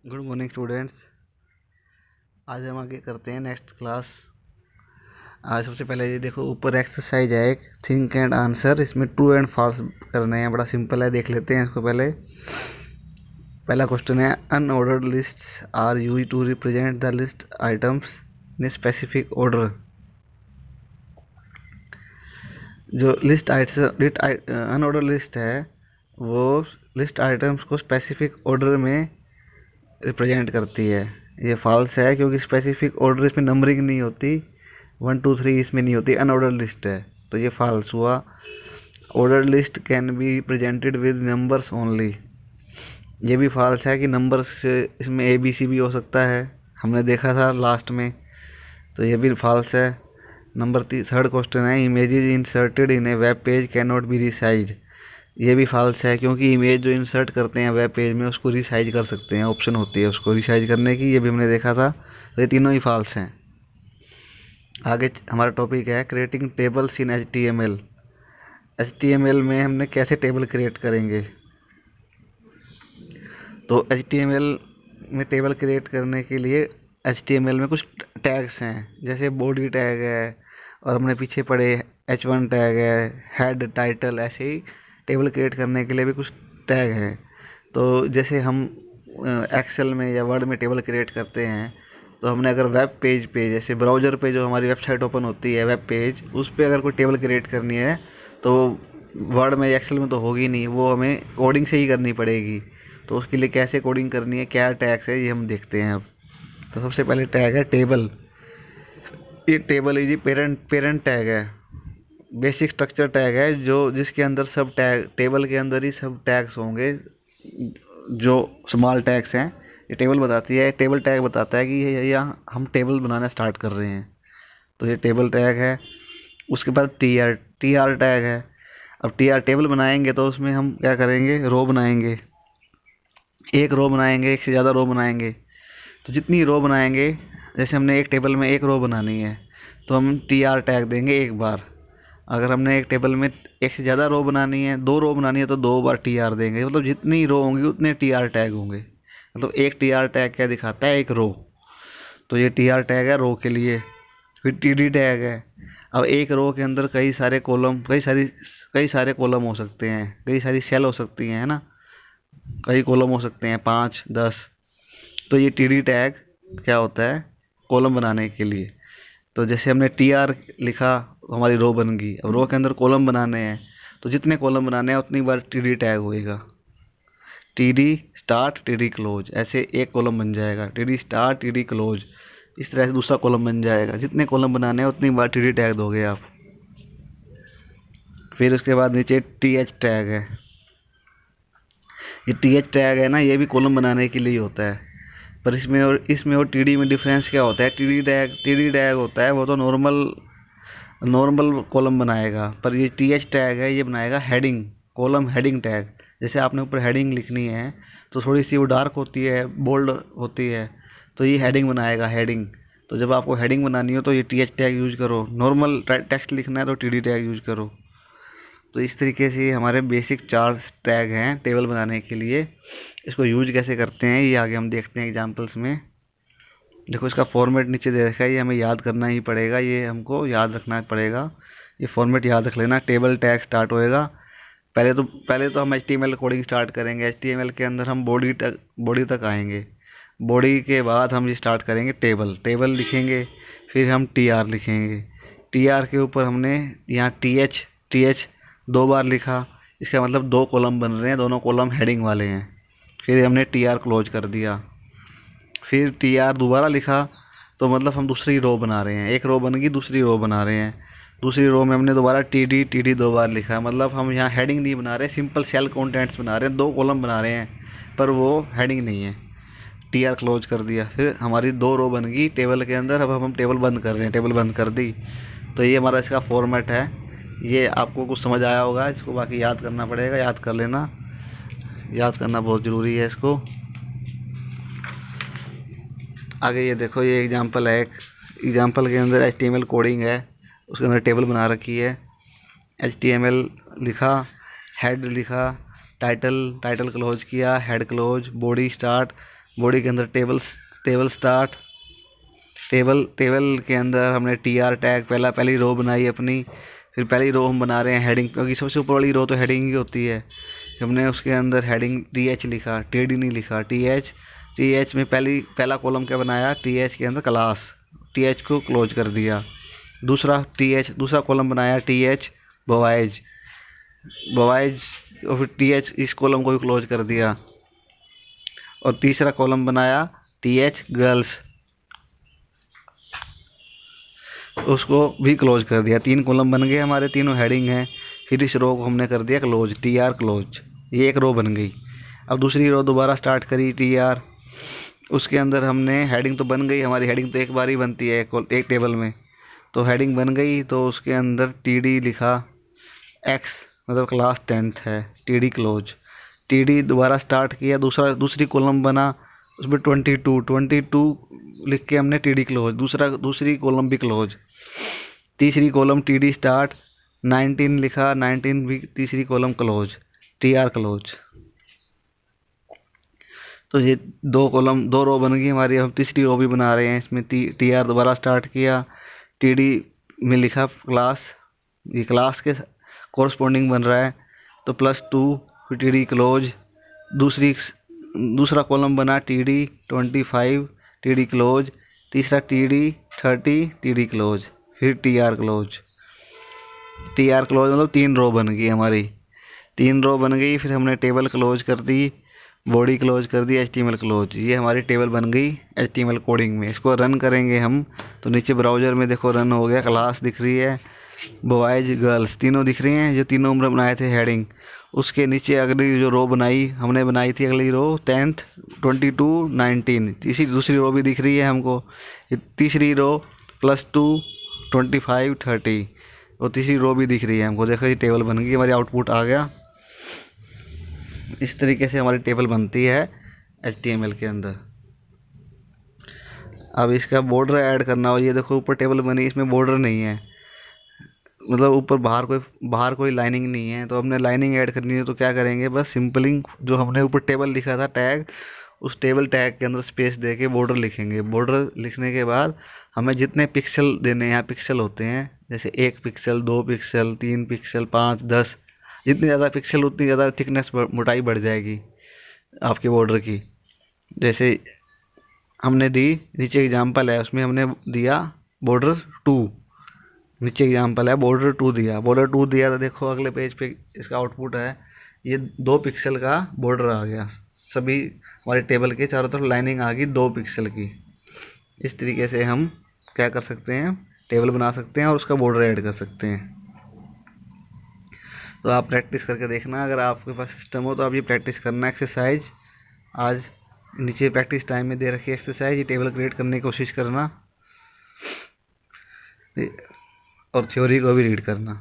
Good morning students. आज हम आगे करते हैं नेक्स्ट क्लास। आज सबसे पहले ये देखो, ऊपर एक्सरसाइज है एक, थिंक एंड आंसर। इसमें ट्रू एंड फॉल्स करने हैं, बड़ा सिंपल है, देख लेते हैं इसको पहले। पहला क्वेश्चन है, unordered lists are use to represent the list items in specific order. जो लिस्ट अनऑर्डर लिस्ट है वो लिस्ट आइटम्स को स्पेसिफिक ऑर्डर में रिप्रेजेंट करती है। ये फॉल्स है क्योंकि स्पेसिफिक ऑर्डर इसमें नंबरिंग नहीं होती, 1 2 3 इसमें नहीं होती, अनऑर्डर लिस्ट है, तो ये फॉल्स हुआ। Order list can be presented with numbers only, ये भी फॉल्स है कि नंबर्स से इसमें ABC भी हो सकता है, हमने देखा था लास्ट में, तो ये भी फॉल्स है। थर्ड क्वेश्चन है, images inserted in A web page can not be resize. ये भी फॉल्स है क्योंकि इमेज जो इंसर्ट करते हैं वेब पेज में उसको रिसाइज कर सकते हैं, ऑप्शन होती है उसको रिसाइज करने की, ये भी हमने देखा था, तो ये तीनों ही फॉल्स हैं। आगे हमारा टॉपिक है क्रिएटिंग टेबल्स इन HTML। HTML में हमने कैसे टेबल क्रिएट करेंगे। तो HTML में टेबल क्रिएट करने के लिए HTML में कुछ टैग्स हैं, जैसे बॉडी टैग है, और हमने पीछे पढ़े H1 टैग है, हेड, टाइटल, ऐसे ही टेबल क्रिएट करने के लिए भी कुछ टैग हैं। तो जैसे हम एक्सेल में या वर्ड में टेबल क्रिएट करते हैं, तो हमने अगर वेब पेज पे, जैसे ब्राउज़र पे जो हमारी वेबसाइट ओपन होती है, वेब पेज, उस पर अगर कोई टेबल क्रिएट करनी है तो वर्ड में या एक्सेल में तो होगी नहीं, वो हमें कोडिंग से ही करनी पड़ेगी। तो उसके लिए कैसे कोडिंग करनी है, क्या टैग्स है, ये हम देखते हैं अब। तो सबसे पहले टैग है टेबल। ये table is parent parent tag है, बेसिक स्ट्रक्चर टैग है, जो जिसके अंदर सब टैग, टेबल के अंदर ही सब टैग्स होंगे, जो स्मॉल टैग्स हैं। ये टेबल बताती है, टेबल टैग बताता है कि ये यहाँ हम टेबल बनाना स्टार्ट कर रहे हैं, तो ये टेबल टैग है। उसके बाद टी आर टैग है। अब टी आर टेबल बनाएंगे तो उसमें हम क्या करेंगे, रो बनाएंगे, एक रो बनाएंगे, एक से ज़्यादा रो बनाएंगे। तो जितनी रो बनाएंगे, जैसे हमने एक टेबल में एक रो बनानी है तो हम टी आर टैग देंगे एक बार। अगर हमने एक टेबल में एक से ज़्यादा रो बनानी है, 2 रो बनानी है, तो 2 बार टी आर देंगे। मतलब जितनी रो होंगी उतने टी आर टैग होंगे। मतलब एक टी आर टैग क्या दिखाता है, एक रो। तो ये टी आर टैग है रो के लिए। फिर TD टैग है। अब एक रो के अंदर कई सारे कॉलम हो सकते हैं, कई सारी सेल हो सकती हैं, है ना, कई कॉलम हो सकते हैं, 5 10। तो ये TD टैग क्या होता है, कॉलम बनाने के लिए। तो जैसे हमने TR लिखा तो हमारी रो बन गई। अब रो के अंदर कॉलम बनाने हैं, तो जितने कॉलम बनाने हैं उतनी बार TD टैग होएगा। TD स्टार्ट, TD क्लोज, ऐसे एक कॉलम बन जाएगा, TD स्टार्ट, TD क्लोज, इस तरह से दूसरा कॉलम बन जाएगा। जितने कॉलम बनाने हैं उतनी बार TD टैग दोगे आप। फिर उसके बाद नीचे TH टैग है। ये TH टैग है ना, ये भी कॉलम बनाने के लिए होता है, पर इसमें और TD में डिफरेंस क्या होता है। TD टैग होता है वो तो नॉर्मल नॉर्मल कॉलम बनाएगा, पर ये TH टैग है, ये बनाएगा हेडिंग, कॉलम हेडिंग टैग। जैसे आपने ऊपर हेडिंग लिखनी है तो थोड़ी सी वो डार्क होती है, बोल्ड होती है, तो ये हेडिंग बनाएगा, हेडिंग। तो जब आपको हेडिंग बनानी हो तो ये TH टैग यूज करो, नॉर्मल टेक्स्ट लिखना है तो TD टैग यूज करो। तो इस तरीके से हमारे बेसिक 4 टैग हैं टेबल बनाने के लिए। इसको यूज कैसे करते हैं ये आगे हम देखते हैं एग्जांपल्स में। देखो, इसका फॉर्मेट नीचे दे रखा है, ये हमें याद करना ही पड़ेगा, ये हमको याद रखना पड़ेगा। ये फॉर्मेट याद रख लेना। टेबल टैग स्टार्ट होएगा, पहले तो हम HTML कोडिंग स्टार्ट करेंगे। HTML के अंदर हम बॉडी तक आएंगे। बॉडी के बाद हम ये स्टार्ट करेंगे टेबल, टेबल लिखेंगे, फिर हम TR लिखेंगे। TR के ऊपर हमने यहाँ TH 2 बार लिखा, इसका मतलब 2 कॉलम बन रहे हैं, दोनों कॉलम हेडिंग वाले हैं। फिर हमने TR क्लोज कर दिया, फिर TR दोबारा लिखा, तो मतलब हम दूसरी रो बना रहे हैं, एक रो बन गई, दूसरी रो बना रहे हैं। दूसरी रो में हमने दोबारा TD 2 बार लिखा, मतलब हम यहाँ हेडिंग नहीं बना रहे, सिंपल सेल कंटेंट्स बना रहे हैं, 2 कॉलम बना रहे हैं, पर वो हेडिंग नहीं है। TR क्लोज कर दिया, फिर हमारी 2 रो बन गई टेबल के अंदर। अब हम टेबल बंद कर रहे हैं, टेबल बंद कर दी। तो ये हमारा इसका फॉर्मेट है। ये आपको कुछ समझ आया होगा, इसको बाकी याद करना पड़ेगा, याद कर लेना, याद करना बहुत ज़रूरी है इसको। आगे ये देखो, ये एग्जांपल है एक, एग्जांपल के अंदर HTML कोडिंग है, उसके अंदर टेबल बना रखी है। HTML लिखा, हेड लिखा, टाइटल क्लोज किया, head close, body start, body के अंदर टेबल स्टार्ट, टेबल के अंदर हमने टी आर टैग पहली रो बनाई अपनी। फिर पहली रो हम बना रहे हैं हेडिंग, क्योंकि सबसे ऊपर वाली रो तो हेडिंग ही होती है। हमने उसके अंदर हेडिंग टी एच लिखा, टी डी नहीं लिखा, टी एच में पहला कॉलम क्या बनाया, टी एच के अंदर क्लास, टी एच को क्लोज कर दिया। दूसरा कॉलम बनाया टी एच बॉयज, और फिर टी एच इस कॉलम को भी क्लोज कर दिया। और तीसरा कॉलम बनाया टी एच गर्ल्स, उसको भी क्लोज कर दिया। 3 कॉलम बन गए हमारे, तीनों हेडिंग हैं। फिर इस रो को हमने कर दिया क्लोज, टी आर क्लोज, ये एक रो बन गई। अब दूसरी रो दोबारा स्टार्ट करी टी आर, उसके अंदर हमने हेडिंग तो बन गई हमारी, हेडिंग तो एक बार ही बनती है एक टेबल में, तो हेडिंग बन गई। तो उसके अंदर टी डी लिखा, एक्स मतलब क्लास 10th है, T D close. T D दोबारा स्टार्ट किया, दूसरी कॉलम बना, उसमें 22 लिख के हमने टी डी क्लोज, दूसरी कॉलम भी क्लोज। तीसरी कॉलम टी डी स्टार्ट, 19 लिखा, 19 भी तीसरी column close, T R close. तो ये 2 रो बन गई हमारी। हम तीसरी रो भी बना रहे हैं, इसमें टी आर दोबारा स्टार्ट किया, टी डी में लिखा क्लास, ये क्लास के कोरस्पॉन्डिंग बन रहा है, तो +2 फिर टी डी क्लोज। दूसरा कॉलम बना T D 25, T D close. तीसरा T D 30, T D close. फिर टी आर क्लोज, मतलब 3 रो बन गई हमारी, 3 रो बन गई। फिर हमने टेबल क्लोज कर दी, बॉडी क्लोज कर दी, HTML क्लोज। ये हमारी टेबल बन गई HTML कोडिंग में। इसको रन करेंगे हम, तो नीचे ब्राउज़र में देखो रन हो गया, क्लास दिख रही है, बॉयज गर्ल्स तीनों दिख रही हैं, जो तीनों हमने बनाए थे हेडिंग। उसके नीचे अगली जो रो हमने बनाई थी, अगली रो 10th 22 19, दूसरी रो भी दिख रही है हमको। तीसरी रो +2 25 30, और तीसरी रो भी दिख रही है हमको। देखो ये टेबल बन गई हमारी, आउटपुट आ गया। इस तरीके से हमारी टेबल बनती है HTML के अंदर। अब इसका बॉर्डर ऐड करना हो, ये देखो ऊपर टेबल बनी, इसमें बॉर्डर नहीं है, मतलब ऊपर बाहर कोई लाइनिंग नहीं है। तो हमने लाइनिंग ऐड करनी है, तो क्या करेंगे, बस सिंपलिंग जो हमने ऊपर टेबल लिखा था टैग, उस टेबल टैग के अंदर स्पेस दे के बॉर्डर लिखेंगे। बॉर्डर लिखने के बाद हमें जितने पिक्सल देने हैं, यहाँ पिक्सल होते हैं, जैसे 1 पिक्सल, 2 पिक्सल, 3 पिक्सल, 5, 10, जितनी ज़्यादा पिक्सल उतनी ज़्यादा थिकनेस मोटाई बढ़ जाएगी आपके बॉर्डर की। जैसे हमने दी, नीचे एग्जाम्पल है उसमें हमने दिया बॉर्डर 2, नीचे एग्जाम्पल है बॉर्डर 2 दिया। तो देखो अगले पेज पे इसका आउटपुट है, ये 2 पिक्सल का बॉर्डर आ गया, सभी हमारे टेबल के चारों तरफ लाइनिंग आ गई 2 पिक्सल की। इस तरीके से हम क्या कर सकते हैं, टेबल बना सकते हैं और उसका बॉर्डर ऐड कर सकते हैं। तो आप प्रैक्टिस करके देखना, अगर आपके पास सिस्टम हो तो आप ये प्रैक्टिस करना। एक्सरसाइज आज नीचे प्रैक्टिस टाइम में दे रखी है एक्सरसाइज, ये टेबल क्रिएट करने की कोशिश करना और थ्योरी को भी रीड करना।